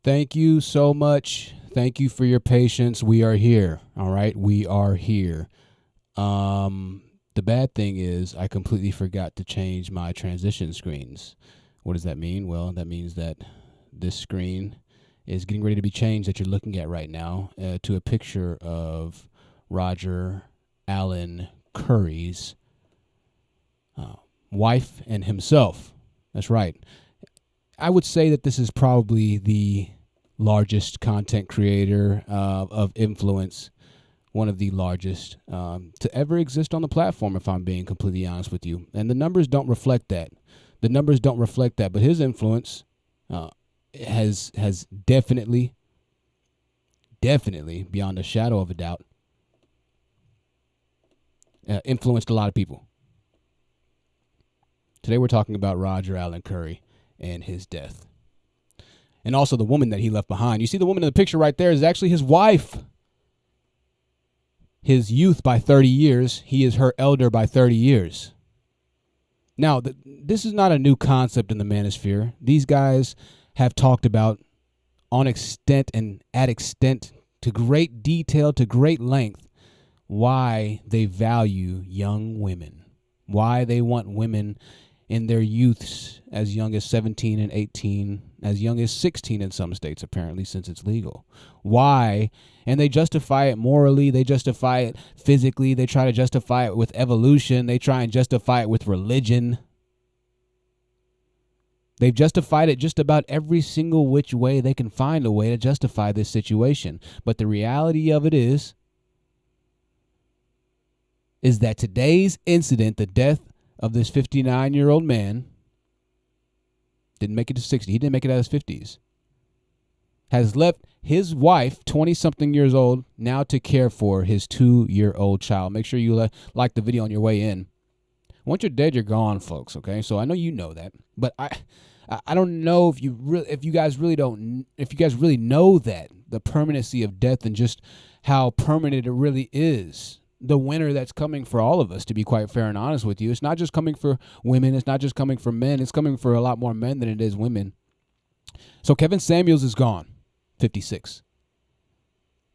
Thank you so much. Thank you for your patience. We are here. All right. We are here. The bad thing is I completely forgot to change my transition screens. What does that mean? Well, that means that this screen is getting ready to be changed that you're looking at right now to a picture of Roger Allen Currie's wife and himself. That's right. I would say that this is probably the largest content creator of influence, one of the largest to ever exist on the platform, if I'm being completely honest with you. And the numbers don't reflect that. But his influence has definitely, beyond a shadow of a doubt, influenced a lot of people. Today we're talking about Roger Allen Currie and his death. And also the woman that he left behind. You see the woman in the picture right there is actually his wife. His youth by 30 years. He is her elder by 30 years. Now, this is not a new concept in the manosphere. These guys have talked about on extent and at extent, to great detail, to great length, why they value young women, why they want women in their youths as young as 17 and 18, as young as 16 in some states, apparently, since it's legal. Why? And they justify it morally. They justify it physically. They try to justify it with evolution. They try and justify it with religion. They've justified it just about every single which way they can find a way to justify this situation. But the reality of it is that today's incident, the death of this 59-year-old man, didn't make it to 60. He didn't make it out of his 50s. Has left his wife, 20-something years old, now to care for his 2-year-old child. Make sure you like the video on your way in. Once you're dead, you're gone, folks, okay? So I know you know that, but I don't know if you guys really know that, the permanency of death and just how permanent it really is. The winter that's coming for all of us, to be quite fair and honest with you. It's not just coming for women. It's not just coming for men. It's coming for a lot more men than it is women. So Kevin Samuels is gone, 56.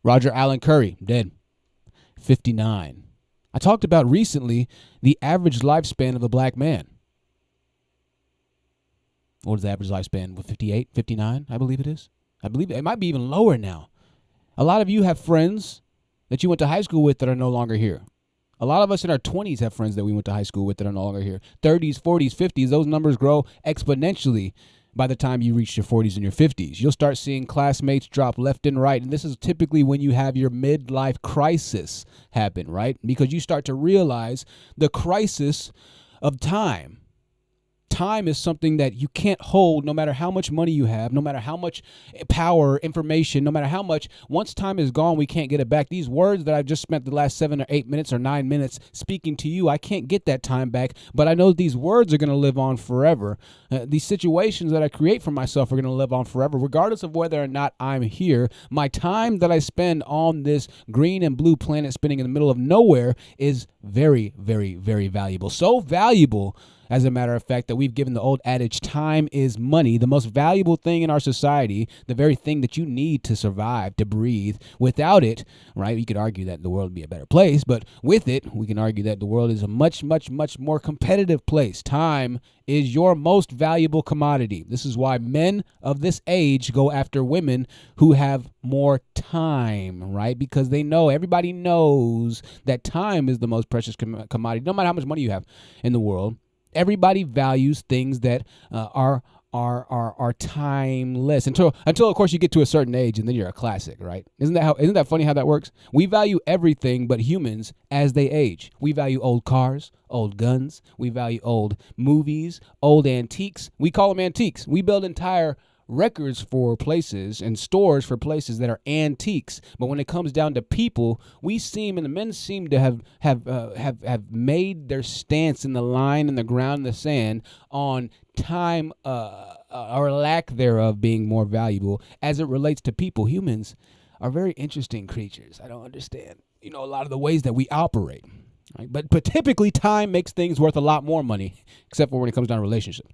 Roger Allen Currie, dead, 59. I talked about recently the average lifespan of a black man. What is the average lifespan? 58, 59, I believe it is. I believe it might be even lower now. A lot of you have friends that you went to high school with that are no longer here. A lot of us in our 20s have friends that we went to high school with that are no longer here. 30s, 40s, 50s, those numbers grow exponentially by the time you reach your 40s and your 50s. You'll start seeing classmates drop left and right, and this is typically when you have your midlife crisis happen, right? Because you start to realize the crisis of time. Time is something that you can't hold no matter how much money you have, no matter how much power, information, no matter how much. Once time is gone, we can't get it back. These words that I've just spent the last 7 or 8 minutes or 9 minutes speaking to you, I can't get that time back, but I know these words are going to live on forever. These situations that I create for myself are going to live on forever, regardless of whether or not I'm here. My time that I spend on this green and blue planet spinning in the middle of nowhere is very, very, very valuable. So valuable, as a matter of fact, that we've given the old adage, time is money, the most valuable thing in our society, the very thing that you need to survive, to breathe. Without it, right, you could argue that the world would be a better place, but with it, we can argue that the world is a much, much, much more competitive place. Time is your most valuable commodity. This is why men of this age go after women who have more time, right? Because they know, everybody knows that time is the most precious commodity, no matter how much money you have in the world. Everybody values things that are timeless until of course you get to a certain age and then you're a classic, right? Isn't that funny how that works? We value everything but humans as they age. We value old cars, old guns. We value old movies, old antiques. We call them antiques. We build entire records for places and stores for places that are antiques, but when it comes down to people, the men seem to have made their stance in the line in the ground in the sand on time or lack thereof being more valuable as it relates to people. Humans are very interesting creatures. I don't understand, a lot of the ways that we operate. Right? But typically time makes things worth a lot more money, except for when it comes down to relationships.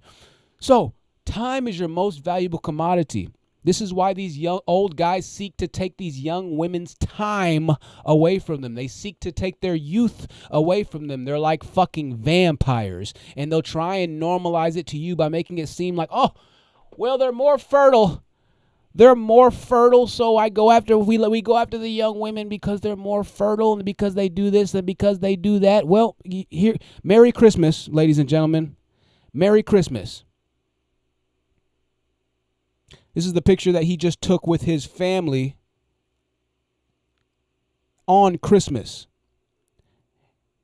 So time is your most valuable commodity. This is why these old guys seek to take these young women's time away from them. They seek to take their youth away from them. They're like fucking vampires, and they'll try and normalize it to you by making it seem like, oh, well, they're more fertile. They're more fertile, so we go after the young women because they're more fertile and because they do this and because they do that. Well, here, Merry Christmas, ladies and gentlemen. Merry Christmas. This is the picture that he just took with his family on Christmas.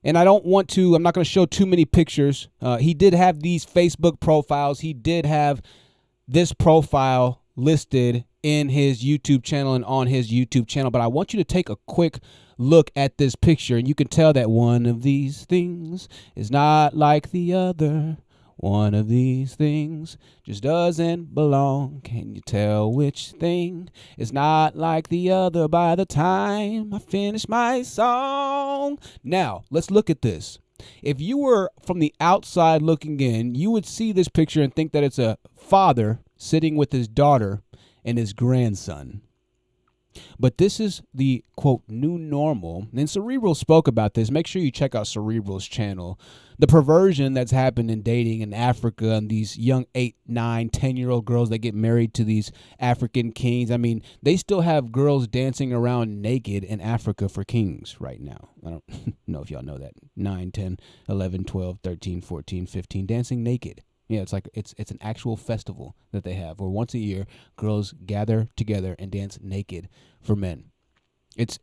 And I'm not going to show too many pictures. He did have these Facebook profiles. He did have this profile listed in his YouTube channel and on his YouTube channel. But I want you to take a quick look at this picture, and you can tell that one of these things is not like the other. One of these things just doesn't belong. Can you tell which thing is not like the other by the time I finish my song? Now, let's look at this. If you were from the outside looking in, you would see this picture and think that it's a father sitting with his daughter and his grandson. But this is the, quote, new normal. And Cerebral spoke about this. Make sure you check out Cerebral's channel. The perversion that's happened in dating in Africa and these young 8, 9, 10-year-old girls that get married to these African kings. I mean, they still have girls dancing around naked in Africa for kings right now. I don't know if y'all know that. 9, 10, 11, 12, 13, 14, 15, dancing naked. Yeah, it's like it's an actual festival that they have where once a year girls gather together and dance naked for men. It's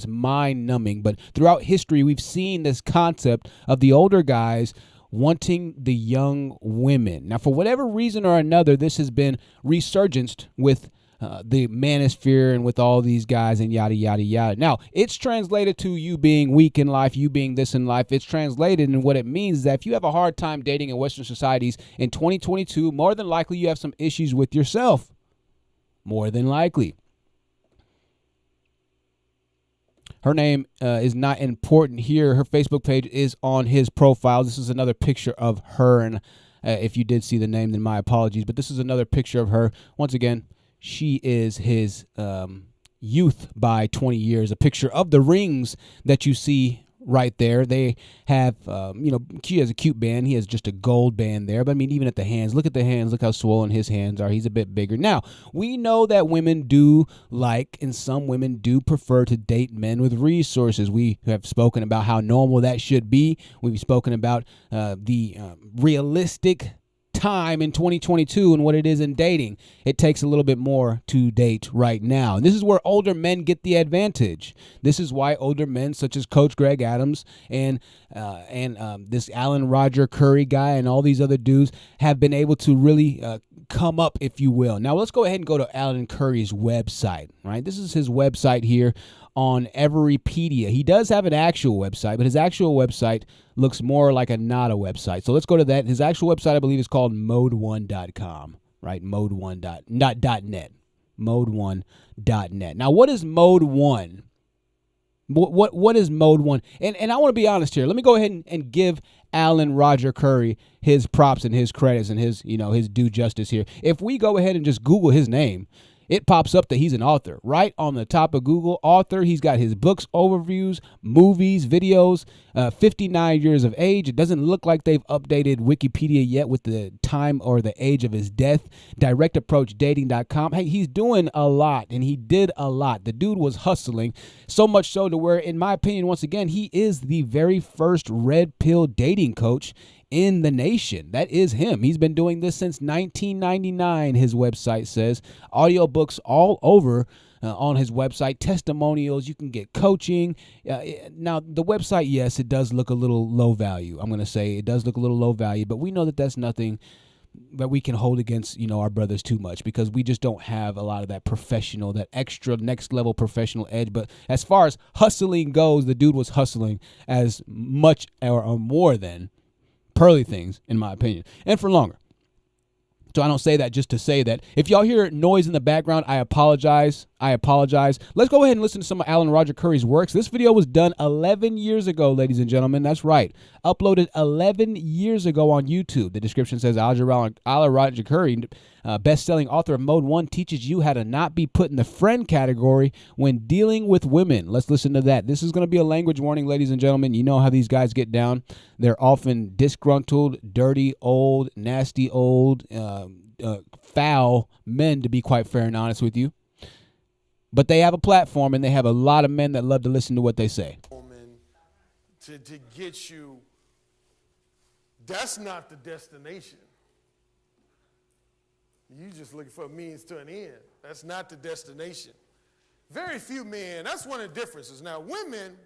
mind-numbing, but throughout history we've seen this concept of the older guys wanting the young women. Now, for whatever reason or another, this has been resurgenced with the manosphere and with all these guys and yada, yada, yada. Now, it's translated to you being weak in life, you being this in life. It's translated, and what it means is that if you have a hard time dating in Western societies in 2022, more than likely you have some issues with yourself. More than likely. Her name is not important here. Her Facebook page is on his profile. This is another picture of her, and if you did see the name, then my apologies. But this is another picture of her. Once again, she is his youth by 20 years. A picture of the rings that you see right there. They have, she has a cute band. He has just a gold band there. But I mean, even at the hands, look at the hands. Look how swollen his hands are. He's a bit bigger. Now, we know that women do like, and some women do prefer to date men with resources. We have spoken about how normal that should be. We've spoken about the realistic time in 2022 and what it is in dating. It takes a little bit more to date right now. And this is where older men get the advantage. This is why older men such as Coach Greg Adams and this Alan Roger Currie guy and all these other dudes have been able to really come up, if you will. Now let's go ahead and go to Alan Currie's website. Right, this is his website here on Everypedia. He does have an actual website, but his actual website looks more like a not a website. So let's go to that. His actual website, I believe, is called mode1.com, right? Mode1.net. Mode1.net. Now, what is Mode 1? What is Mode 1? And I want to be honest here. Let me go ahead and give Alan Roger Currie his props and his credits and his due justice here. If we go ahead and just Google his name, it pops up that he's an author. Right on the top of Google, author. He's got his books, overviews, movies, videos, 59 years of age. It doesn't look like they've updated Wikipedia yet with the time or the age of his death. Directapproachdating.com. Hey, he's doing a lot, and he did a lot. The dude was hustling, so much so to where, in my opinion, once again, he is the very first red pill dating coach in the nation. That is him. He's been doing this since 1999, his website says. Audiobooks all over on his website, testimonials. You can get coaching. Now, the website, yes, it does look a little low value. I'm going to say it does look a little low value, but we know that that's nothing that we can hold against, our brothers too much, because we just don't have a lot of that professional, that extra next level professional edge. But as far as hustling goes, the dude was hustling as much or more than Pearly things, in my opinion, and for longer. So I don't say that just to say that. If y'all hear noise in the background, I apologize. I apologize. Let's go ahead and listen to some of Alan Roger Currie's works. This video was done 11 years ago, ladies and gentlemen. That's right. Uploaded 11 years ago on YouTube. The description says Alan Roger Currie, best-selling author of Mode 1, teaches you how to not be put in the friend category when dealing with women. Let's listen to that. This is going to be a language warning, ladies and gentlemen. You know how these guys get down. They're often disgruntled, dirty, old, nasty, old, foul men, to be quite fair and honest with you. But they have a platform, and they have a lot of men that love to listen to what they say. To get you, that's not the destination. You just looking for a means to an end. That's not the destination. Very few men, that's one of the differences. Now, women,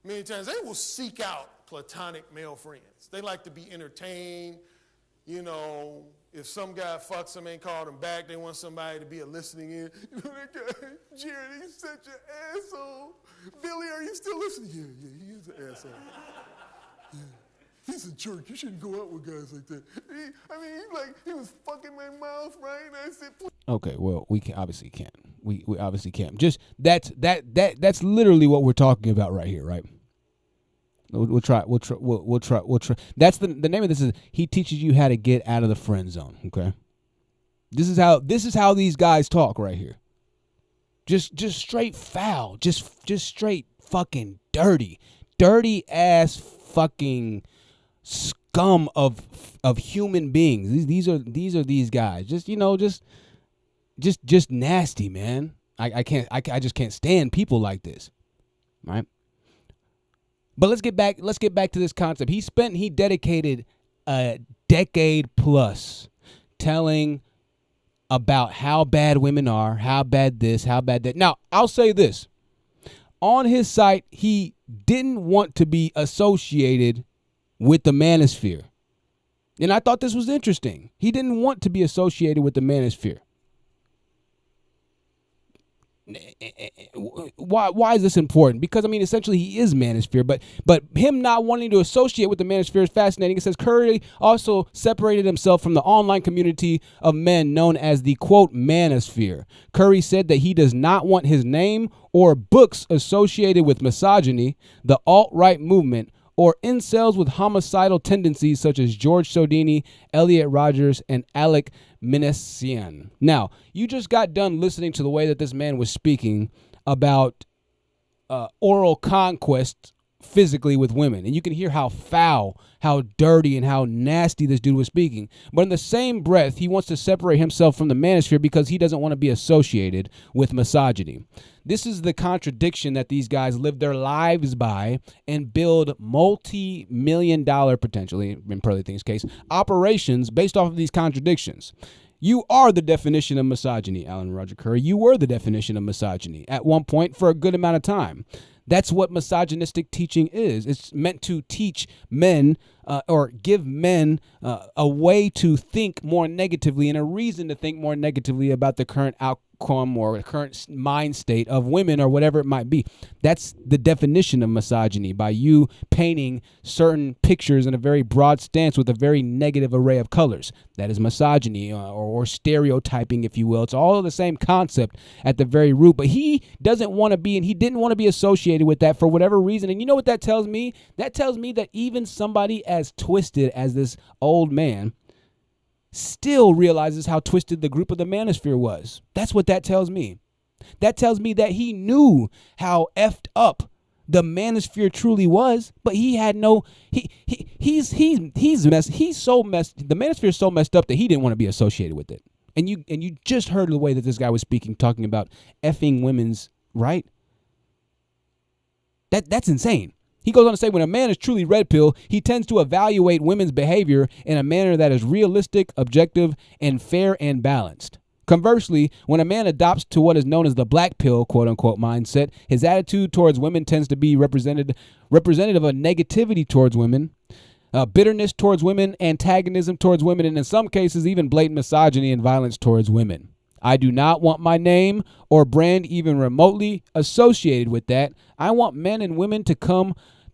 many times, they will seek out platonic male friends. They like to be entertained. You know, if some guy fucks them, ain't called them back, they want somebody to be a listening ear. You know, that guy, Jared, he's such an asshole. Billy, are you still listening? Yeah, he is an asshole. Yeah. He's a jerk. You shouldn't go out with guys like that. He was fucking my mouth, right? And I said, okay, well, we obviously can't. We obviously can't. Just that's literally what we're talking about right here, right? We'll try. That's the name of this is he teaches you how to get out of the friend zone. Okay. This is how these guys talk right here. Just straight foul. Just straight fucking dirty ass fucking scum of human beings. These are these guys. Just nasty, man. I just can't stand people like this. Right? But let's get back to this concept. He dedicated a decade plus telling about how bad women are, how bad this, how bad that. Now, I'll say this. On his site, he didn't want to be associated with the manosphere. And I thought this was interesting. He didn't want to be associated with the manosphere. Why is this important? Because, essentially he is manosphere, but him not wanting to associate with the manosphere is fascinating. It says Currie also separated himself from the online community of men known as the, quote, manosphere. Currie said that he does not want his name or books associated with misogyny, the alt-right movement, or incels with homicidal tendencies such as George Sodini, Elliot Rogers, and Alec Minasian. Now, you just got done listening to the way that this man was speaking about oral conquest physically with women. And you can hear how foul, how dirty, and how nasty this dude was speaking. But in the same breath, he wants to separate himself from the manosphere because he doesn't want to be associated with misogyny. This is the contradiction that these guys live their lives by and build multi-million-dollar, potentially, in Pearly Thing's case, operations based off of these contradictions. You are the definition of misogyny, Alan Roger Currie. You were the definition of misogyny at one point for a good amount of time. That's what misogynistic teaching is. It's meant to teach men or give men a way to think more negatively and a reason to think more negatively about the current outcome or current mind state of women or whatever it might be. That's the definition of misogyny, by you painting certain pictures in a very broad stance with a very negative array of colors. That is misogyny or stereotyping, if you will. It's all the same concept at the very root, but he doesn't want to be, and he didn't want to be associated with that for whatever reason. And you know what that tells me? That tells me that even somebody as twisted as this old man still realizes how twisted the group of the manosphere was. That's what that tells me. That tells me that he knew how effed up the manosphere truly was, but he had no, he's so messed, the manosphere is so messed up that he didn't want to be associated with it. And you just heard the way that this guy was speaking, talking about effing women's right. That's insane. He goes on to say, when a man is truly red pill, he tends to evaluate women's behavior in a manner that is realistic, objective, and fair and balanced. Conversely, when a man adopts to what is known as the black pill, quote unquote, mindset, his attitude towards women tends to be representative of negativity towards women, bitterness towards women, antagonism towards women, and in some cases, even blatant misogyny and violence towards women. I do not want my name or brand even remotely associated with that. I want men and women to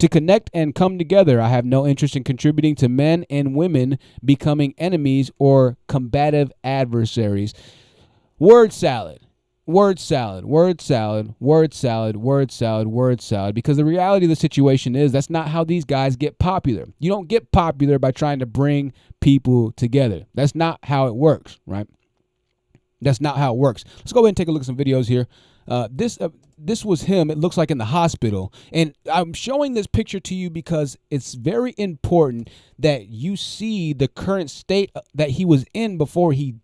connect and come together. I have no interest in contributing to men and women becoming enemies or combative adversaries. Word salad. word salad, word salad, word salad, word salad, word salad, because the reality of the situation is that's not how these guys get popular. You don't get popular by trying to bring people together. That's not how it works, right? That's not how it works. Let's go ahead and take a look at some videos here. This was him. It looks like in the hospital. And I'm showing this picture to you because it's very important that you see the current state that he was in before he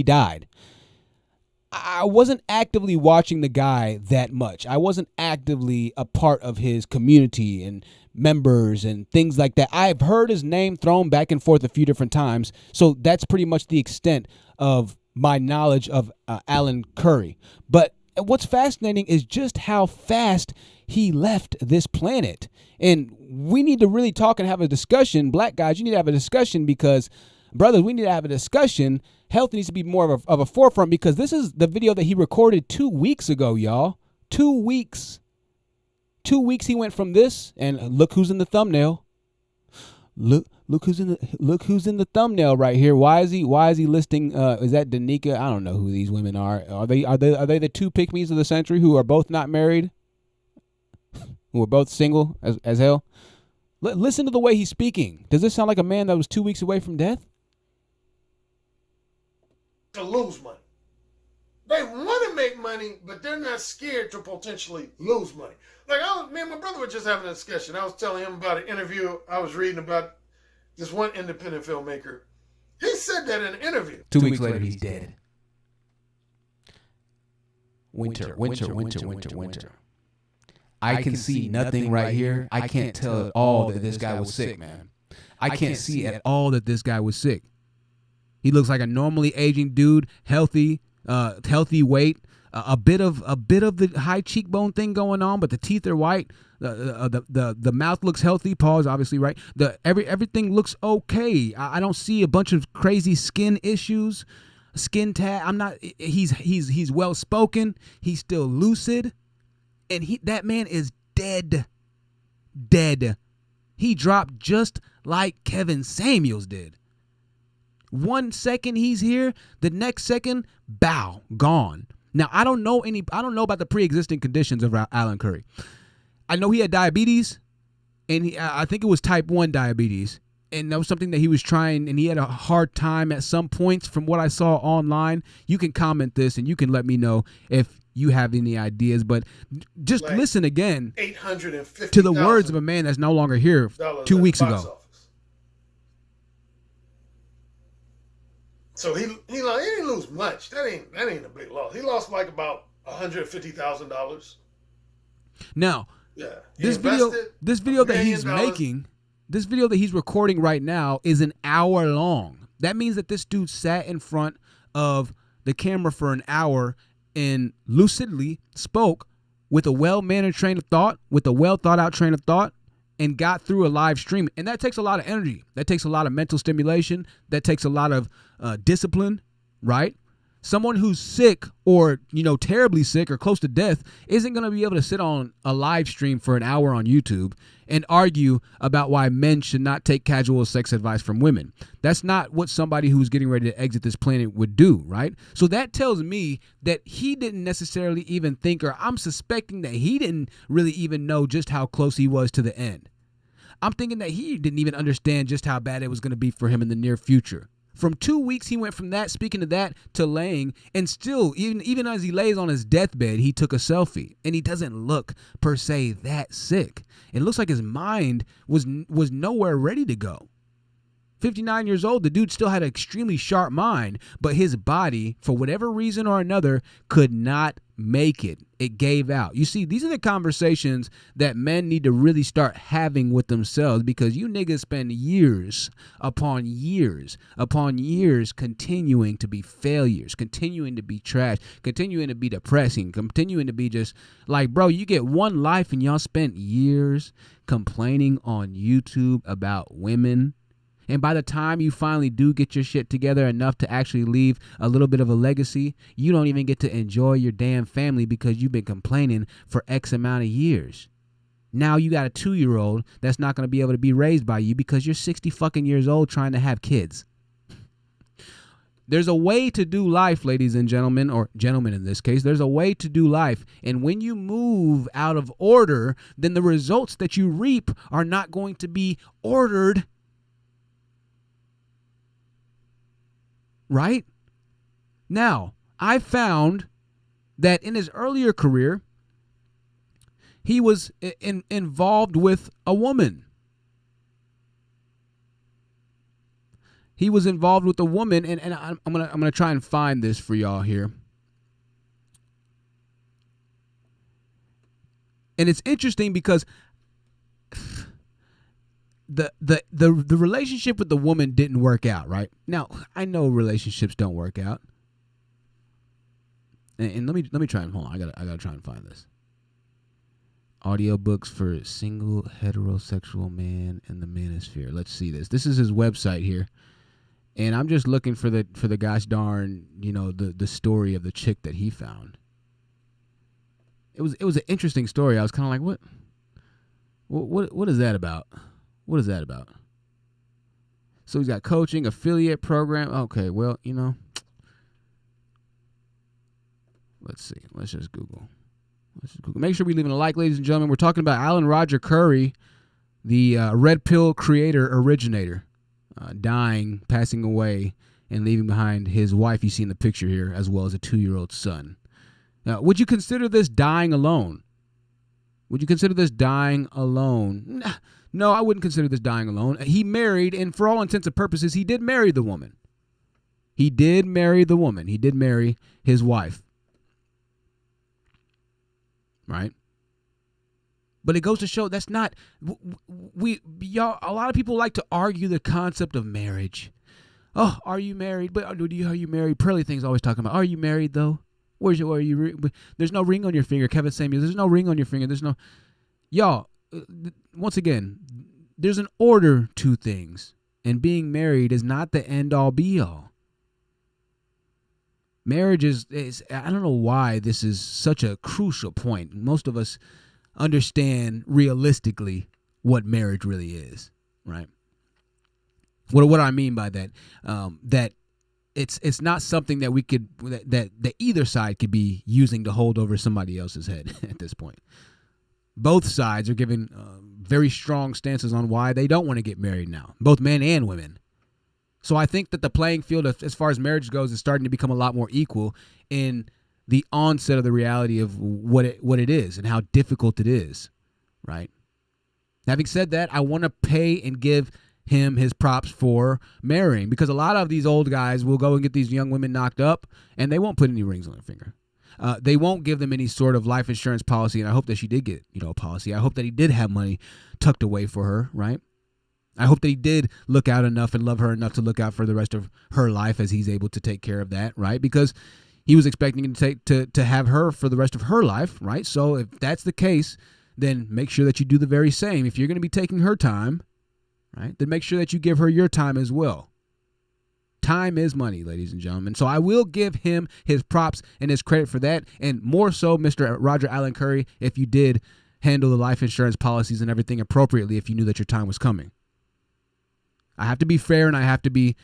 died. I wasn't actively watching the guy that much. I wasn't actively a part of his community and members and things like that. I've heard his name thrown back and forth a few different times. So that's pretty much the extent of my knowledge of Alan Currie. But what's fascinating is just how fast he left this planet. And we need to really talk and have a discussion. Black guys, you need to have a discussion because, brothers, we need to have a discussion. Health needs to be more of a forefront because this is the video that he recorded 2 weeks ago, y'all. 2 weeks. 2 weeks he went from this, and look who's in the thumbnail. Look who's in the thumbnail right here. Why is he listing is that Danica? I don't know who these women are. Are they the two pick-me's of the century who are both not married? Who are both single as hell? Listen to the way he's speaking. Does this sound like a man that was 2 weeks away from death? To lose money. They want to make money, but they're not scared to potentially lose money. Like me and my brother were just having a discussion. I was telling him about an interview I was reading about this one independent filmmaker. He said that in an interview. 2 weeks later, he's dead. Winter. I can see nothing right here. I can't tell at all that this guy was sick, man. I can't see at all that this guy was sick. He looks like a normally aging dude, healthy weight, a bit of the high cheekbone thing going on, but the teeth are white. The mouth looks healthy. Pause, obviously, right? Everything looks okay. I don't see a bunch of crazy skin issues, skin tag. He's well spoken. He's still lucid, and that man is dead. He dropped just like Kevin Samuels did. 1 second he's here, the next second, bow, gone. Now I don't know about the pre-existing conditions of Alan Currie. I know he had diabetes, and I think it was type 1 diabetes, and that was something that he was trying, and he had a hard time at some points from what I saw online. You can comment this, and you can let me know if you have any ideas, but just like listen again to the words of a man that's no longer here 2 weeks ago. Office. So he didn't lose much. That ain't a big loss. He lost like about $150,000. Now, yeah, this video that he's making, this video that he's recording right now is an hour long. That means that this dude sat in front of the camera for an hour and lucidly spoke with a well-mannered train of thought, with a well-thought-out train of thought, and got through a live stream. And that takes a lot of energy. That takes a lot of mental stimulation. That takes a lot of discipline, right? Someone who's sick or, terribly sick or close to death isn't going to be able to sit on a live stream for an hour on YouTube and argue about why men should not take casual sex advice from women. That's not what somebody who's getting ready to exit this planet would do, right? So that tells me that he didn't necessarily even think, or I'm suspecting that he didn't really even know just how close he was to the end. I'm thinking that he didn't even understand just how bad it was going to be for him in the near future. From 2 weeks, he went from that, speaking to that, to laying, and still, even as he lays on his deathbed, he took a selfie, and he doesn't look, per se, that sick. It looks like his mind was nowhere ready to go. 59 years old, the dude still had an extremely sharp mind, but his body, for whatever reason or another, could not make it. It gave out. You see, these are the conversations that men need to really start having with themselves, because you niggas spend years upon years continuing to be failures, continuing to be trash, continuing to be depressing, continuing to be just like, bro, you get one life and y'all spent years complaining on YouTube about women. And by the time you finally do get your shit together enough to actually leave a little bit of a legacy, you don't even get to enjoy your damn family because you've been complaining for X amount of years. Now you got a 2-year-old that's not going to be able to be raised by you because you're 60 fucking years old trying to have kids. There's a way to do life, ladies and gentlemen, or gentlemen in this case. There's a way to do life. And when you move out of order, then the results that you reap are not going to be ordered. Right? Now, I found that in his earlier career, he was involved with a woman. He was involved with a woman, and I'm gonna try and find this for y'all here. And it's interesting because the relationship with the woman didn't work out, right? Now, I know relationships don't work out. And let me try and hold on. I gotta try and find this. Audiobooks for single heterosexual man in the manosphere. Let's see this. This is his website here. And I'm just looking for the gosh darn, the story of the chick that he found. It was an interesting story. I was kind of like, what is that about? What is that about? So he's got coaching, affiliate program. Okay, well, let's see. Let's just Google. Make sure we leave a like, ladies and gentlemen. We're talking about Alan Roger Currie, the red pill creator, originator. Dying, passing away, and leaving behind his wife you see in the picture here, as well as a 2-year-old son. Now, would you consider this dying alone? Would you consider this dying alone? No, I wouldn't consider this dying alone. He married, and for all intents and purposes, he did marry the woman. He did marry the woman. He did marry his wife. Right? But it goes to show that's not, y'all, a lot of people like to argue the concept of marriage. Oh, are you married? But are you married? Pearly things always talking about, are you married though? There's no ring on your finger. Kevin Samuels, there's no ring on your finger. Y'all, once again, there's an order to things. And being married is not the end all be all. Marriage is, I don't know why this is such a crucial point. Most of us understand realistically what marriage really is, right? What do I mean by that? That it's not something that we could that either side could be using to hold over somebody else's head at this point. Both sides are giving very strong stances on why they don't want to get married now, both men and women. So I think that the playing field as far as marriage goes is starting to become a lot more equal in the onset of the reality of what it is and how difficult it is, right? Having said that, I want to pay and give him his props for marrying, because a lot of these old guys will go and get these young women knocked up and they won't put any rings on their finger. They won't give them any sort of life insurance policy, and I hope that she did get, a policy. I hope that he did have money tucked away for her, right? I hope that he did look out enough and love her enough to look out for the rest of her life as he's able to take care of that, right? Because he was expecting to have her for the rest of her life, right? So if that's the case, then make sure that you do the very same. If you're going to be taking her time, right, then make sure that you give her your time as well. Time is money, ladies and gentlemen. So I will give him his props and his credit for that, and more so, Mr. Roger Allen Currie, if you did handle the life insurance policies and everything appropriately, if you knew that your time was coming. I have to be fair, and I have to be,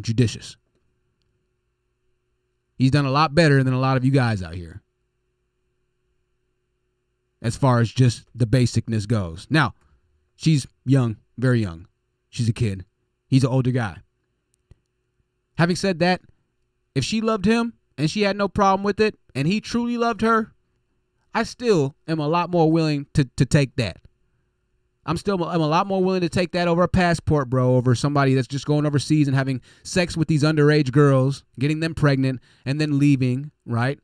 judicious. He's done a lot better than a lot of you guys out here, as far as just the basicness goes. Now, she's young, very young. She's a kid. He's an older guy. Having said that, if she loved him and she had no problem with it, and he truly loved her, I still am a lot more willing to take that. I'm a lot more willing to take that over a passport, bro, over somebody that's just going overseas and having sex with these underage girls, getting them pregnant, and then leaving, right?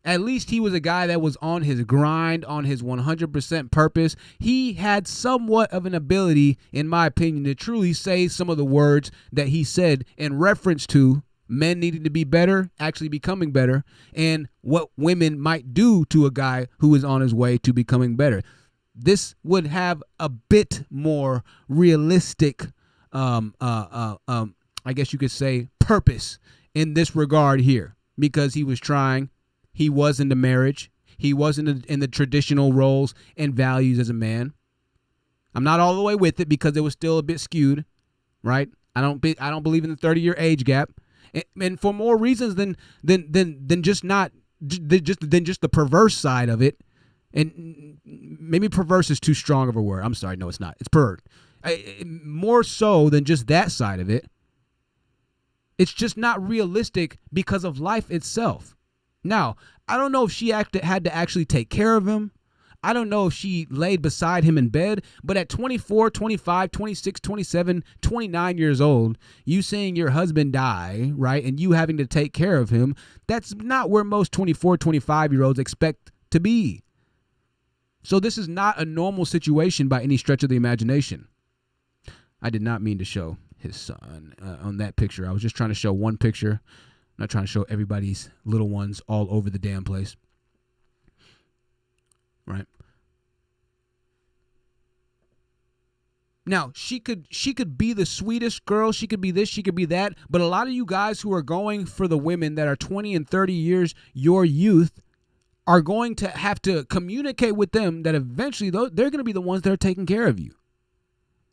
At least he was a guy that was on his grind, on his 100% purpose. He had somewhat of an ability, in my opinion, to truly say some of the words that he said in reference to men needing to be better, actually becoming better, and what women might do to a guy who is on his way to becoming better. This would have a bit more realistic, I guess you could say, purpose in this regard here, because he was trying. He was into marriage. He was in the traditional roles and values as a man. I'm not all the way with it because it was still a bit skewed, right? I don't believe in the 30-year age gap, and for more reasons than just the perverse side of it. And maybe perverse is too strong of a word. I'm sorry, no, it's not. It's pervert. More so than just that side of it. It's just not realistic because of life itself. Now, I don't know if she had to actually take care of him. I don't know if she laid beside him in bed, but at 24, 25, 26, 27, 29 years old, you seeing your husband die, right, and you having to take care of him, that's not where most 24, 25-year-olds expect to be. So this is not a normal situation by any stretch of the imagination. I did not mean to show his son on that picture. I was just trying to show one picture. I'm not trying to show everybody's little ones all over the damn place. Right? Now, she could be the sweetest girl. She could be this, she could be that. But a lot of you guys who are going for the women that are 20 and 30 years your youth are going to have to communicate with them that eventually they're going to be the ones that are taking care of you.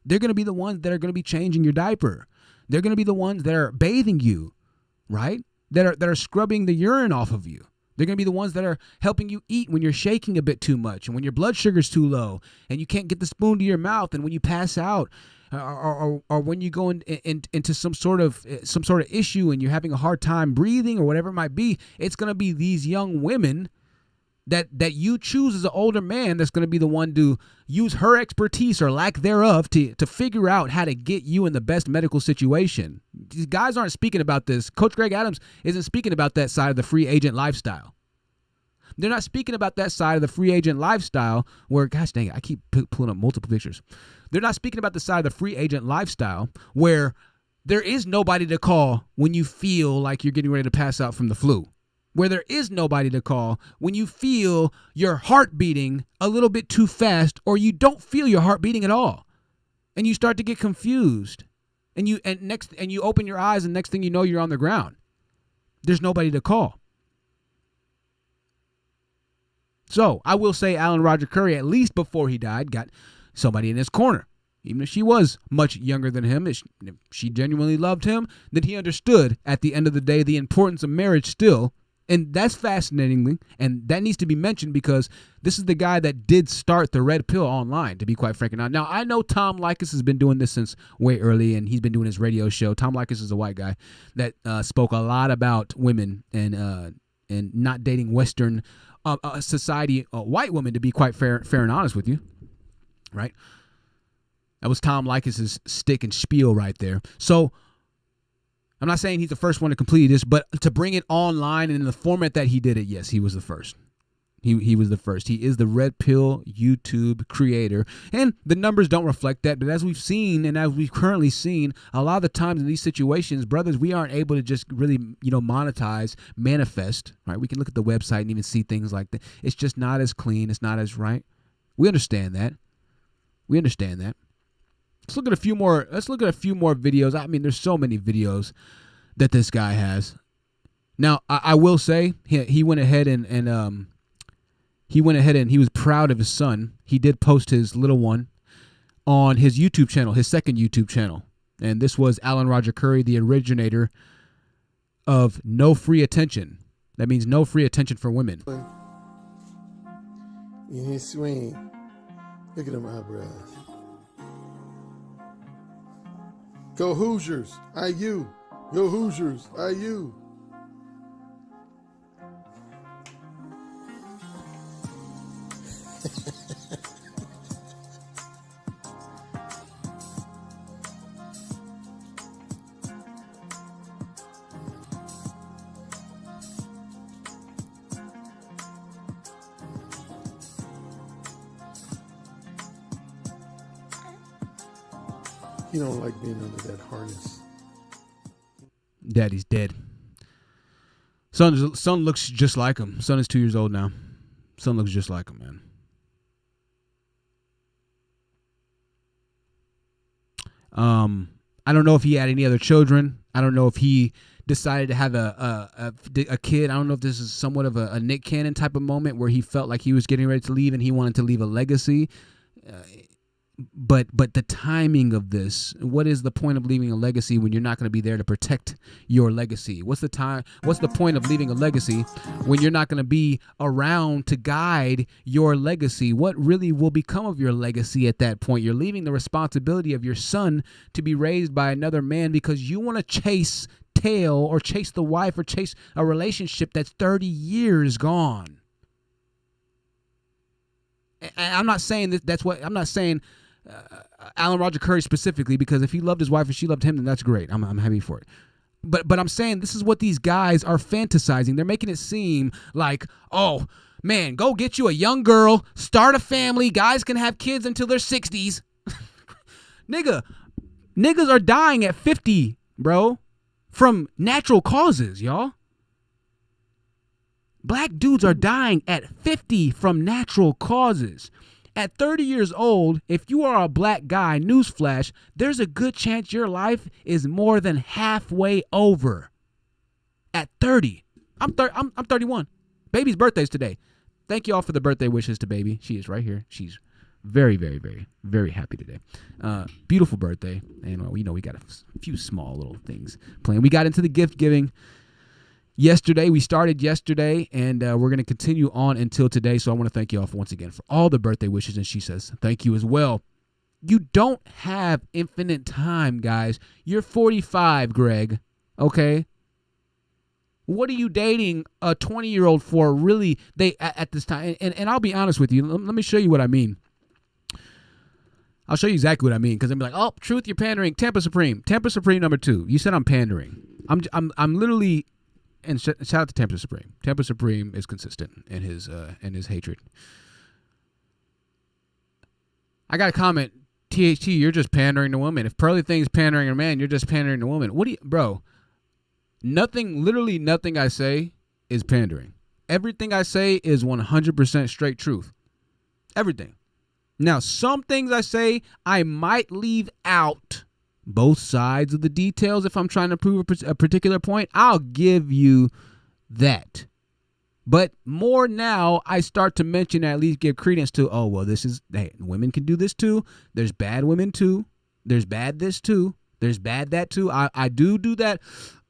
They're going to be the ones that are going to be changing your diaper. They're going to be the ones that are bathing you, right? That are scrubbing the urine off of you. They're going to be the ones that are helping you eat when you're shaking a bit too much and when your blood sugar's too low and you can't get the spoon to your mouth and when you pass out or when you go into some sort of issue and you're having a hard time breathing or whatever it might be. It's going to be these young women that you choose as an older man that's going to be the one to use her expertise or lack thereof to figure out how to get you in the best medical situation. These guys aren't speaking about this. Coach Greg Adams isn't speaking about that side of the free agent lifestyle. They're not speaking about that side of the free agent lifestyle where, gosh dang it, I keep pulling up multiple pictures. They're not speaking about the side of the free agent lifestyle where there is nobody to call when you feel like you're getting ready to pass out from the flu. Where there is nobody to call when you feel your heart beating a little bit too fast or you don't feel your heart beating at all. And you start to get confused. And you open your eyes and next thing you know you're on the ground. There's nobody to call. So I will say Alan Roger Currie, at least before he died, got somebody in his corner. Even if she was much younger than him, if she genuinely loved him, then he understood at the end of the day the importance of marriage still. And that's fascinating, and that needs to be mentioned because this is the guy that did start the red pill online, to be quite frank. Now, I know Tom Leykis has been doing this since way early, and he's been doing his radio show. Tom Leykis is a white guy that spoke a lot about women and not dating Western society white women, to be quite fair and honest with you, right? That was Tom Leykis' stick and spiel right there. So I'm not saying he's the first one to complete this, but to bring it online and in the format that he did it, yes, he was the first. He was the first. He is the Red Pill YouTube creator. And the numbers don't reflect that. But as we've seen and as we've currently seen, a lot of the times in these situations, brothers, we aren't able to just really, monetize, manifest. Right? We can look at the website and even see things like that. It's just not as clean. It's not as right. We understand that. Let's look at a few more videos. I mean, there's so many videos that this guy has. Now, I will say he went ahead and he was proud of his son. He did post his little one on his YouTube channel, his second YouTube channel. And this was Alan Roger Currie, the originator of no free attention. That means no free attention for women. In his swing, look at them eyebrows. Go Hoosiers, IU. Go Hoosiers, IU. He don't like being under that harness. Daddy's dead. Son looks just like him. Son is 2 years old now. Son looks just like him, man. I don't know if he had any other children. I don't know if he decided to have a kid. I don't know if this is somewhat of a Nick Cannon type of moment where he felt like he was getting ready to leave and he wanted to leave a legacy. But the timing of this, what is the point of leaving a legacy when you're not going to be there to protect your legacy? What's the point of leaving a legacy when you're not going to be around to guide your legacy? What really will become of your legacy at that point? You're leaving the responsibility of your son to be raised by another man because you want to chase tail or chase the wife or chase a relationship that's 30 years gone. And I'm not saying I'm not saying Alan Roger Currie specifically, because if he loved his wife and she loved him, then that's great. I'm happy for it. But I'm saying this is what these guys are fantasizing. They're making it seem like, oh, man, go get you a young girl, start a family. Guys can have kids until their 60s. Niggas are dying at 50, bro, from natural causes, y'all. Black dudes are dying at 50 from natural causes. At 30 years old, if you are a black guy, newsflash, there's a good chance your life is more than halfway over. At 30. I'm 31. Baby's birthday's today. Thank you all for the birthday wishes to baby. She is right here. She's very, very, very, very happy today. Beautiful birthday. And we got a few small little things planned. We got into the gift giving yesterday. We started yesterday, and we're going to continue on until today. So I want to thank you all once again for all the birthday wishes. And she says, thank you as well. You don't have infinite time, guys. You're 45, Greg. Okay? What are you dating a 20-year-old for, really, at this time? And I'll be honest with you. Let me show you what I mean. I'll show you exactly what I mean, because I'm like, oh, truth, you're pandering. Tampa Supreme number 2. You said I'm pandering. I'm literally... And shout out to Tampa Supreme. Tampa Supreme is consistent in his hatred. I got a comment. THT, you're just pandering to women. If Pearly Thing's pandering to a man, you're just pandering to women. Bro? Literally nothing I say is pandering. Everything I say is 100% straight truth. Everything. Now, some things I say I might leave out both sides of the details. If I'm trying to prove a particular point, I'll give you that. But more now, I start to mention, at least give credence to, oh, well, women can do this too. There's bad women too. There's bad this too. There's bad that too. I do that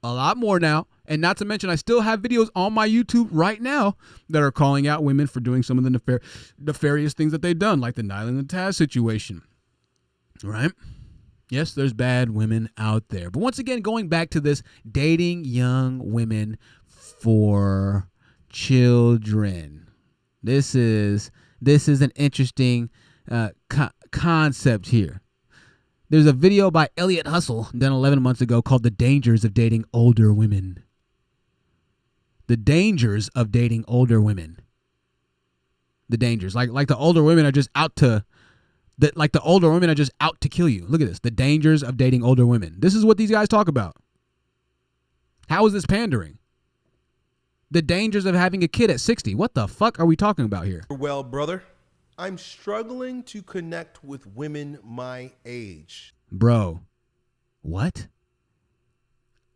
a lot more now. And not to mention, I still have videos on my YouTube right now that are calling out women for doing some of the nefarious things that they've done, like the Nyland and Taz situation. Right? Yes, there's bad women out there. But once again, going back to this, dating young women for children. This is an interesting concept here. There's a video by Elliot Hustle done 11 months ago called The Dangers of Dating Older Women. The dangers of dating older women. The dangers. Like the older women are just out to... the older women are just out to kill you. Look at this. The dangers of dating older women. This is what these guys talk about. How is this pandering? The dangers of having a kid at 60. What the fuck are we talking about here? Well, brother, I'm struggling to connect with women my age. Bro, what?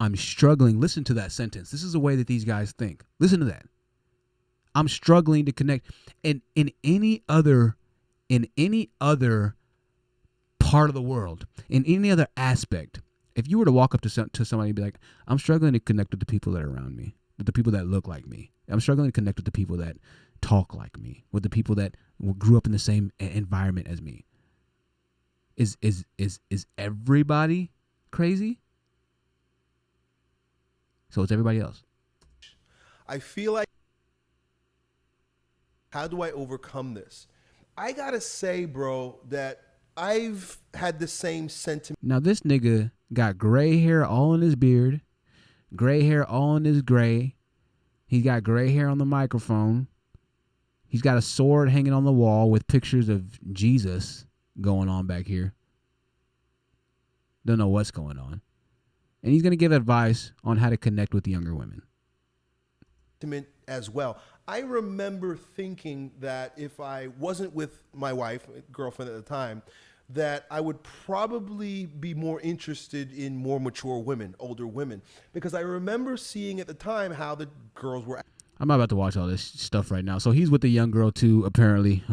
I'm struggling. Listen to that sentence. This is the way that these guys think. Listen to that. I'm struggling to connect. And in any other part of the world, in any other aspect, if you were to walk up to somebody and be like, I'm struggling to connect with the people that are around me, with the people that look like me. I'm struggling to connect with the people that talk like me, with the people that grew up in the same environment as me. Is everybody crazy? So it's everybody else. I feel like, how do I overcome this? I gotta say, bro, that I've had the same sentiment. Now, this nigga got gray hair all in his beard, gray hair all in his gray. He's got gray hair on the microphone. He's got a sword hanging on the wall with pictures of Jesus going on back here. Don't know what's going on. And he's going to give advice on how to connect with younger women. As well. I remember thinking that if I wasn't with my wife, girlfriend at the time, that I would probably be more interested in more mature women, older women, because I remember seeing at the time how the girls were. I'm about to watch all this stuff right now. So he's with the young girl too, apparently.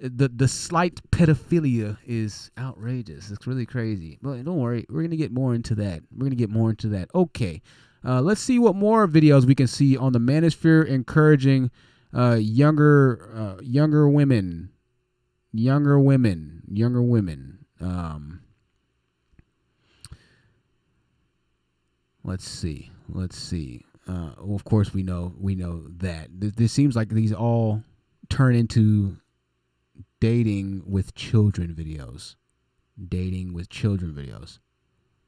the slight pedophilia is outrageous. It's really crazy. But don't worry, we're gonna get more into that. Okay, let's see what more videos we can see on the manosphere encouraging younger women. Let's see. Well, of course, we know that this seems like these all turn into dating with children videos,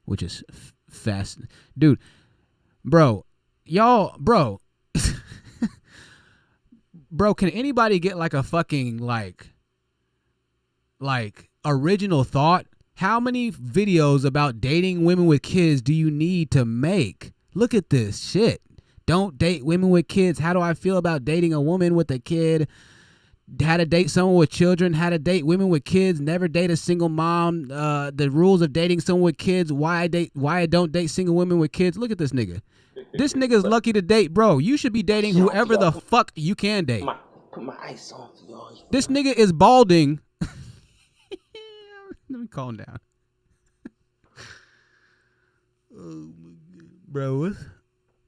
which is fast, dude, bro. Bro, can anybody get like a fucking like original thought? How many videos about dating women with kids do you need to make? Look at this shit. Don't date women with kids. How do I feel about dating a woman with a kid? How to date someone with children. How to date women with kids. Never date a single mom. The rules of dating someone with kids. Why I don't date single women with kids. Look at this nigga. This nigga's lucky to date, bro. You should be dating whoever the fuck you can date. Put my ice on for y'all. This nigga is balding. Let me calm down. Oh my God.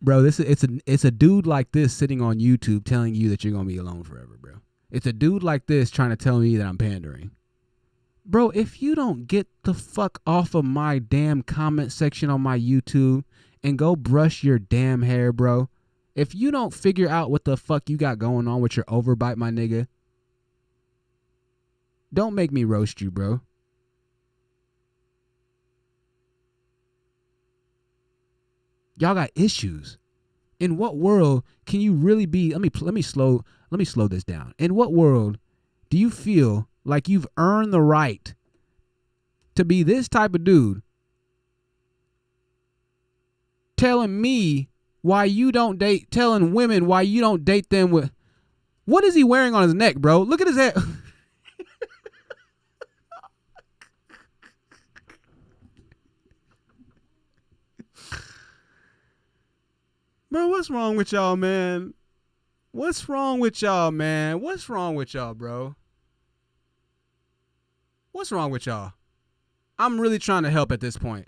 Bro, it's a dude like this sitting on YouTube telling you that you're gonna be alone forever, bro. It's a dude like this trying to tell me that I'm pandering. Bro, if you don't get the fuck off of my damn comment section on my YouTube and go brush your damn hair, bro. If you don't figure out what the fuck you got going on with your overbite, my nigga, don't make me roast you, bro. Y'all got issues. In what world can you really be? Let me slow this down. In what world do you feel like you've earned the right to be this type of dude telling women why you don't date them with, what is he wearing on his neck, bro? Look at his head. Bro, what's wrong with y'all, man? What's wrong with y'all, bro? What's wrong with y'all? I'm really trying to help at this point.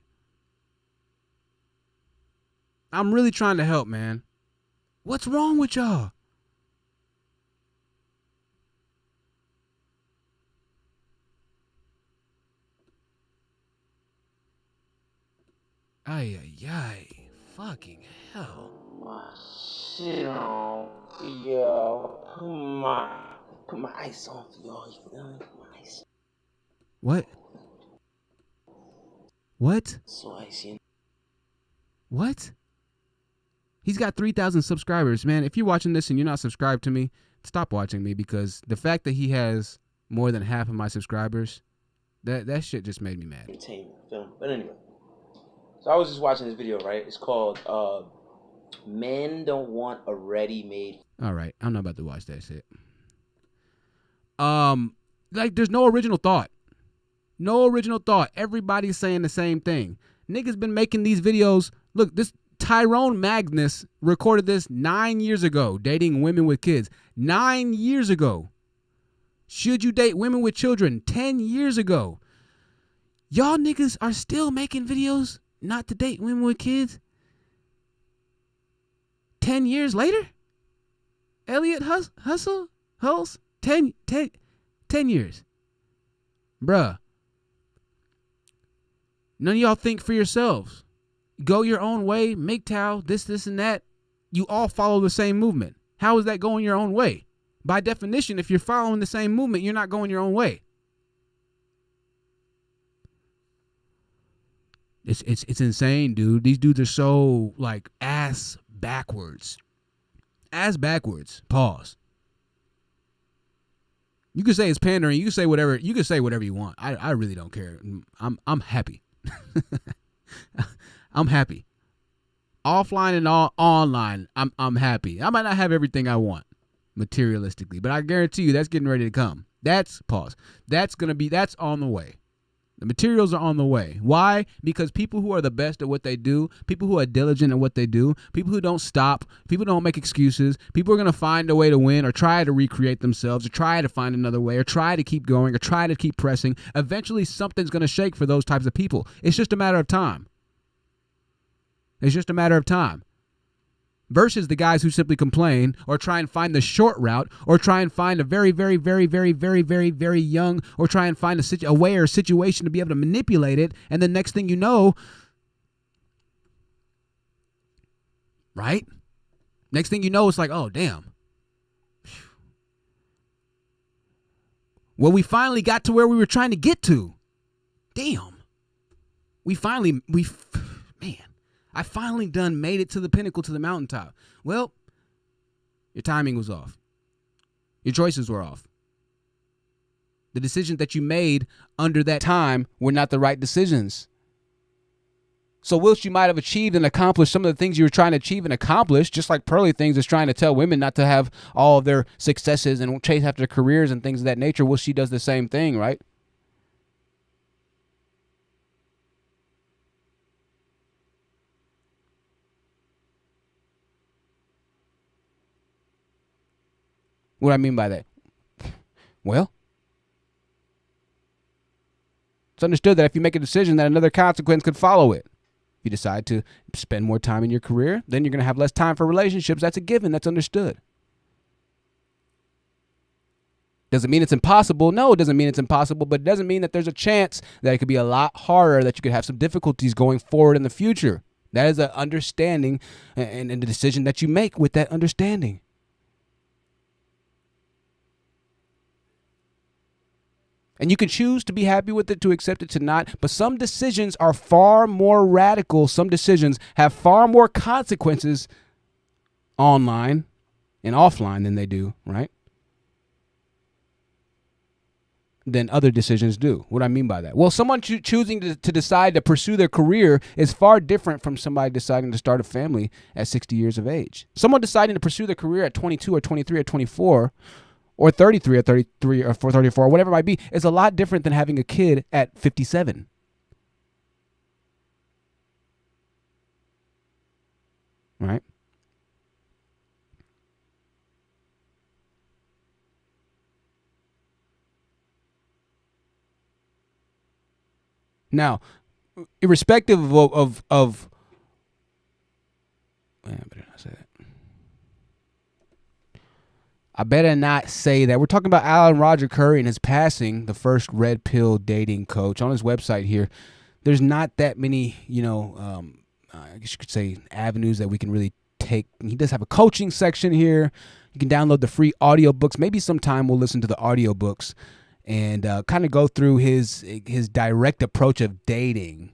I'm really trying to help, man. What's wrong with y'all? Ay, fucking hell. Shit on, yo. Put my ice on for y'all. You feel me? Put my ice. What? So icy. What? He's got 3,000 subscribers, man. If you're watching this and you're not subscribed to me, stop watching me, because the fact that he has more than half of my subscribers, that shit just made me mad. Entertainment film, but anyway. So I was just watching this video, right? It's called Men Don't Want a Ready-Made. All right, I'm not about to watch that shit. Like, there's no original thought. No original thought. Everybody's saying the same thing. Niggas been making these videos. Look, this Tyrone Magnus recorded this 9 years ago, dating women with kids. 9 years ago. Should you date women with children? 10 years ago. Y'all niggas are still making videos not to date women with kids? 10 years later? Elliot Hulse? 10 years. Bruh. None of y'all think for yourselves. Go your own way, MGTOW, this and that. You all follow the same movement. How is that going your own way? By definition, if you're following the same movement, you're not going your own way. It's insane, dude. These dudes are so, like, ass backwards. Ass backwards. Pause. You can say it's pandering. You can say whatever. You can say whatever you want. I really don't care. I'm happy. I'm happy. Offline and online, I'm happy. I might not have everything I want materialistically, but I guarantee you that's getting ready to come. That's on the way. The materials are on the way. Why? Because people who are the best at what they do, people who are diligent at what they do, people who don't stop, people who don't make excuses, people are going to find a way to win or try to recreate themselves or try to find another way or try to keep going or try to keep pressing. Eventually, something's going to shake for those types of people. It's just a matter of time. It's just a matter of time. Versus the guys who simply complain or try and find the short route or try and find a very, very, very, very, very, very, very young or try and find a way or a situation to be able to manipulate it. And the next thing you know, right? Next thing you know, it's like, oh, damn. Well, we finally got to where we were trying to get to. Damn. I finally made it to the pinnacle, to the mountaintop. Well, your timing was off. Your choices were off. The decisions that you made under that time were not the right decisions. So whilst you might have achieved and accomplished some of the things you were trying to achieve and accomplish, just like Pearly Things is trying to tell women not to have all of their successes and chase after their careers and things of that nature, well, she does the same thing, right? What do I mean by that? Well, it's understood that if you make a decision, that another consequence could follow it. If you decide to spend more time in your career, then you're going to have less time for relationships. That's a given. That's understood. Does it mean it's impossible? No, it doesn't mean it's impossible, but it doesn't mean that there's a chance that it could be a lot harder, that you could have some difficulties going forward in the future. That is an understanding and the decision that you make with that understanding. And you can choose to be happy with it, to accept it, to not. But some decisions are far more radical. Some decisions have far more consequences online and offline than they do, right? Than other decisions do. What do I mean by that? Well, someone choosing to decide to pursue their career is far different from somebody deciding to start a family at 60 years of age. Someone deciding to pursue their career at 22 or 23 or 24 or 33 or 33 or 34, or whatever it might be, is a lot different than having a kid at 57. Right? Now, irrespective of I better not say that. I better not say that. We're talking about Alan Roger Currie and his passing, the first red pill dating coach. On his website here, there's not that many, I guess you could say, avenues that we can really take. He does have a coaching section here. You can download the free audiobooks. Maybe sometime we'll listen to the audiobooks and kind of go through his direct approach of dating,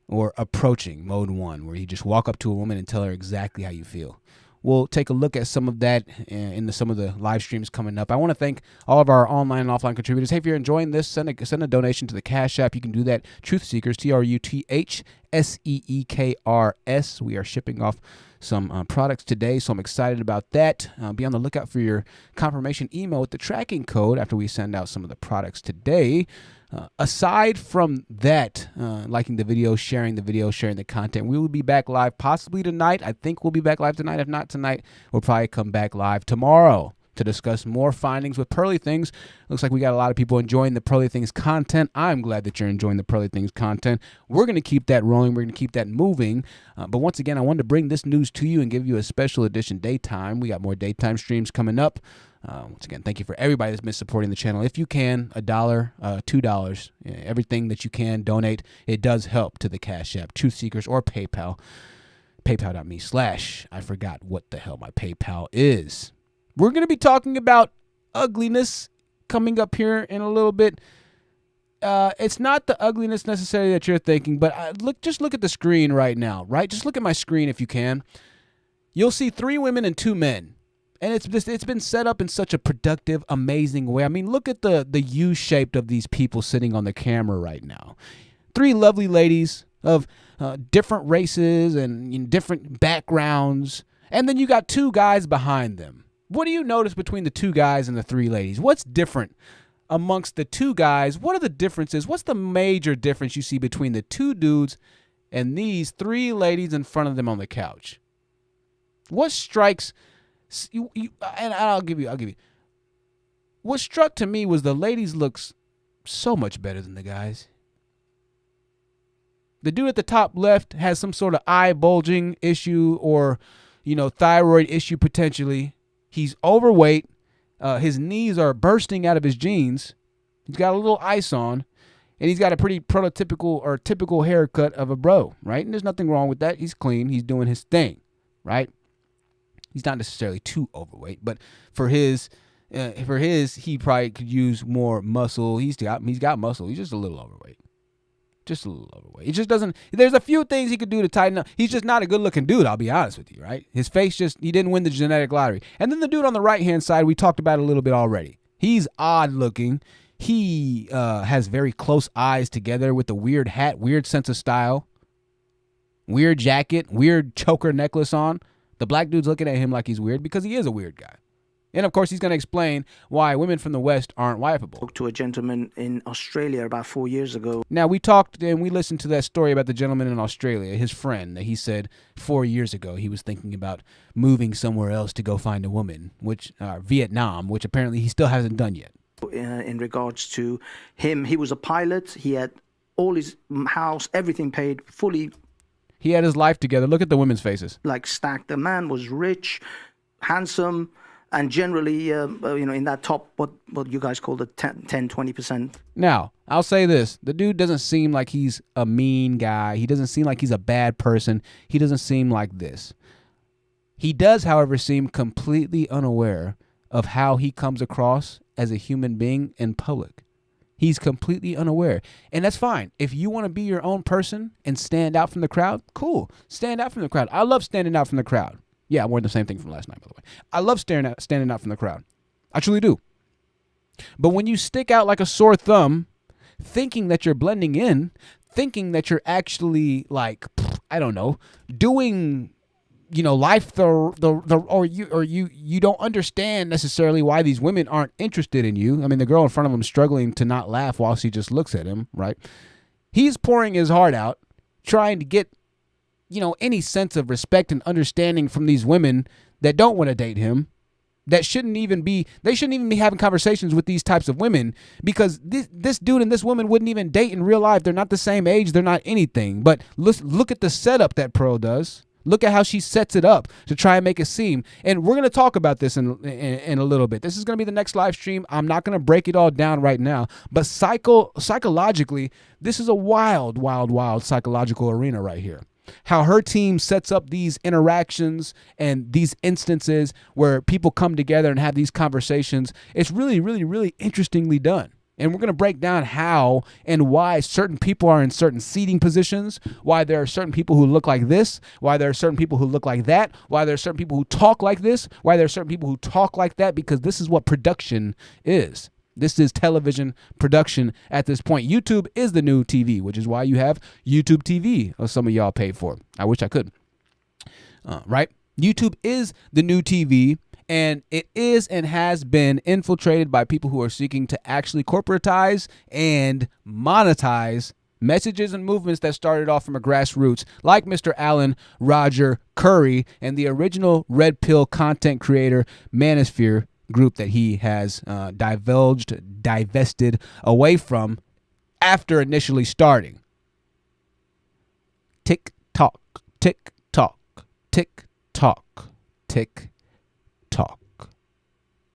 or approaching mode 1, where you just walk up to a woman and tell her exactly how you feel. We'll take a look at some of that in some of the live streams coming up. I want to thank all of our online and offline contributors. Hey, if you're enjoying this, send a donation to the Cash App. You can do that. Truth Seekers, TruthSeekers. We are shipping off some products today, so I'm excited about that. Be on the lookout for your confirmation email with the tracking code after we send out some of the products today. Aside from that, liking the video, sharing the content, we will be back live possibly tonight. I think we'll be back live tonight. If not tonight, we'll probably come back live tomorrow to discuss more findings with Pearly Things. Looks like we got a lot of people enjoying the Pearly Things content. I'm glad that you're enjoying the Pearly Things content. We're going to keep that rolling. We're going to keep that moving. But once again, I wanted to bring this news to you and give you a special edition daytime. We got more daytime streams coming up. Once again, thank you for everybody that's been supporting the channel. If you can, $1, $2, everything that you can donate, it does help to the Cash App, Truth Seekers, or PayPal. PayPal.me/ I forgot what the hell my PayPal is. We're going to be talking about ugliness coming up here in a little bit. It's not the ugliness necessarily that you're thinking, but just look at the screen right now, right? Just look at my screen if you can. You'll see 3 women and 2 men. And it's been set up in such a productive, amazing way. I mean, look at the U-shaped of these people sitting on the camera right now. 3 lovely ladies of different races and different backgrounds. And then you got 2 guys behind them. What do you notice between the 2 guys and the 3 ladies? What's different amongst the two guys, what are the differences? What's the major difference you see between the two dudes and these three ladies in front of them on the couch? What strikes you? And I'll give you. What struck to me was the ladies looks so much better than the guys. The dude at the top left has some sort of eye bulging issue or, thyroid issue potentially. He's overweight. His knees are bursting out of his jeans. He's got a little ice on, and he's got a pretty prototypical or typical haircut of a bro, right? And there's nothing wrong with that. He's clean. He's doing his thing, right? He's not necessarily too overweight, but for his, he probably could use more muscle. He's got muscle. He's just a little overweight. It just doesn't. There's a few things he could do to tighten up. He's just not a good-looking dude. I'll be honest with you, right? His face he didn't win the genetic lottery. And then the dude on the right-hand side, we talked about a little bit already. He's odd-looking. He has very close eyes together with a weird hat, weird sense of style, weird jacket, weird choker necklace on. The black dude's looking at him like he's weird because he is a weird guy. And, of course, he's going to explain why women from the West aren't wipeable. Spoke to a gentleman in Australia about 4 years ago. Now, we talked and we listened to that story about the gentleman in Australia, his friend, that he said 4 years ago he was thinking about moving somewhere else to go find a woman, Vietnam, which apparently he still hasn't done yet. In regards to him, he was a pilot. He had all his house, everything paid, fully. He had his life together. Look at the women's faces. Like stacked. The man was rich, handsome, and generally, in that top, what you guys call the 10, 20%. Now, I'll say this. The dude doesn't seem like he's a mean guy. He doesn't seem like he's a bad person. He doesn't seem like this. He does, however, seem completely unaware of how he comes across as a human being in public. He's completely unaware. And that's fine. If you want to be your own person and stand out from the crowd, cool. Stand out from the crowd. I love standing out from the crowd. Yeah, I'm wearing the same thing from last night, by the way. I love standing out from the crowd. I truly do. But when you stick out like a sore thumb, thinking that you're blending in, thinking that you're actually doing, life you don't understand necessarily why these women aren't interested in you. I mean, the girl in front of him struggling to not laugh while she just looks at him, right? He's pouring his heart out, trying to get any sense of respect and understanding from these women that don't want to date him, they shouldn't even be having conversations with these types of women because this dude and this woman wouldn't even date in real life. They're not the same age. They're not anything. But look at the setup that Pearl does. Look at how she sets it up to try and make it seem. And we're going to talk about this in a little bit. This is going to be the next live stream. I'm not going to break it all down right now. But psychologically, this is a wild, wild, wild psychological arena right here. How her team sets up these interactions and these instances where people come together and have these conversations. It's really, really, really interestingly done. And we're going to break down how and why certain people are in certain seating positions, why there are certain people who look like this, why there are certain people who look like that, why there are certain people who talk like this, why there are certain people who talk like that, because this is what production is. This is television production at this point. YouTube is the new TV, which is why you have YouTube TV, or some of y'all pay for. I wish I could. Right? YouTube is the new TV, and it is and has been infiltrated by people who are seeking to actually corporatize and monetize messages and movements that started off from a grassroots, like Mr. Alan Roger Currie and the original Red Pill content creator Manosphere group that he has divested away from after initially starting. Tick tock, tick tock, tick tock, tick